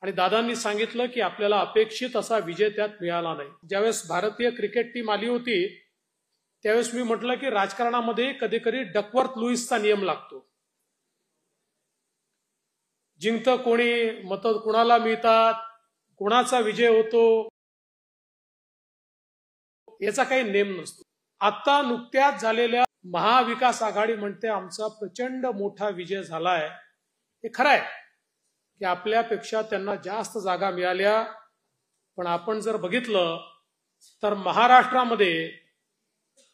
आणि दादांनी सांगितलं की आपल्याला अपेक्षित असा विजय त्यात मिळाला नाही। ज्यावेळेस भारतीय क्रिकेट टीम आली होती त्यावेळेस मी म्हटलं की राजकारणामध्ये कधी कधी डकवर्थ लुईसचा नियम लागतो। जिंकतं कोणी, मत कोणाला मिळतात, कोणाचा विजय होतो याचा काही नेम नसतो। आता नुकत्याच झालेल्या महाविकास आघाडी म्हणते आमचा प्रचंड मोठा विजय झालाय। हे खरं आहे की आपल्यापेक्षा त्यांना जास्त जागा मिळाल्या, पण आपण जर बघितलं तर महाराष्ट्रामध्ये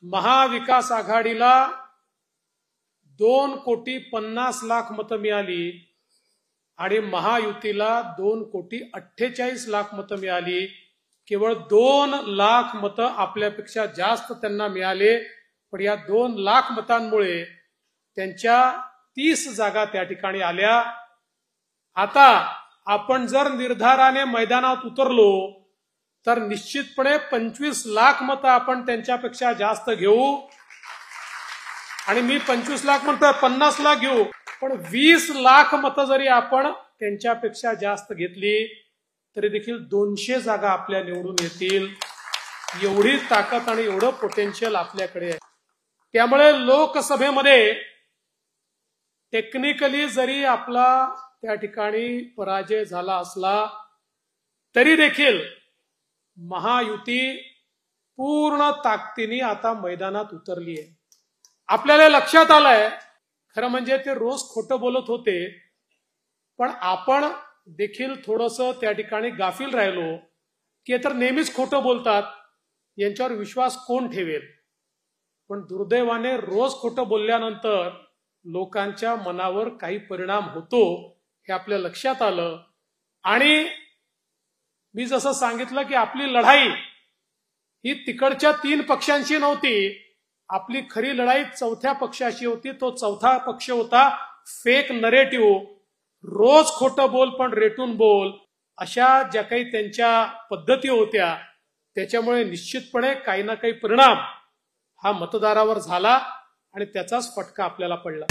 महाविकास आघाडीला 2,50,00,000 मतं मिळाली आणि महायुतीला 2,48,00,000 मतं मिळाली। केवळ 2,00,000 मतं आपल्यापेक्षा जास्त त्यांना मिळाले, पण या 2,00,000 मतांमुळे त्यांच्या 30 जागा त्या ठिकाणी आल्या। आता आपण जर निर्धाराने मैदानात उतरलो तर निश्चितपणे 25,00,000 मतं आपण त्यांच्यापेक्षा जास्त घेऊ। आणि मी 25,00,000 म्हणतोय, 50,00,000 घेऊ, पण 20,00,000 मतं जरी आपण त्यांच्यापेक्षा जास्त घेतली तरी देखील 200 जागा आपल्या निवडून येतील। एवढी ताकद आणि एवढं पोटेन्शियल आपल्याकडे आहे। त्यामुळे लोकसभेमध्ये टेक्निकली जरी आपला त्या ठिकाणी पराजय झाला असला तरी देखील महायुती पूर्ण ताकदीने आता मैदानात उतरली आहे। आपल्याला लक्षात आलंय खरं म्हणजे ते रोज खोटं बोलत होते, पण आपण देखील थोडंसं त्या ठिकाणी गाफील राहिलो की तर नेहमीच खोटं बोलतात, यांच्यावर विश्वास कोण ठेवेल। पण दुर्दैवाने रोज खोटं बोलल्यानंतर लोकांच्या मनावर काही परिणाम होतो हे आपल्या लक्षात आलं। आणि मी जसं सांगितलं की आपली लढाई ही तिकडच्या 3 पक्षांशी नव्हती, आपली खरी लढाई चौथ्या पक्षाशी होती। तो चौथा पक्ष होता फेक नरेटिव्ह, रोज खोटं बोल पण रेटून बोल, अशा ज्या काही त्यांच्या पद्धती होत्या त्याच्यामुळे निश्चितपणे काही ना काही परिणाम हा मतदारावर झाला आणि त्याचाच फटका आपल्याला पडला।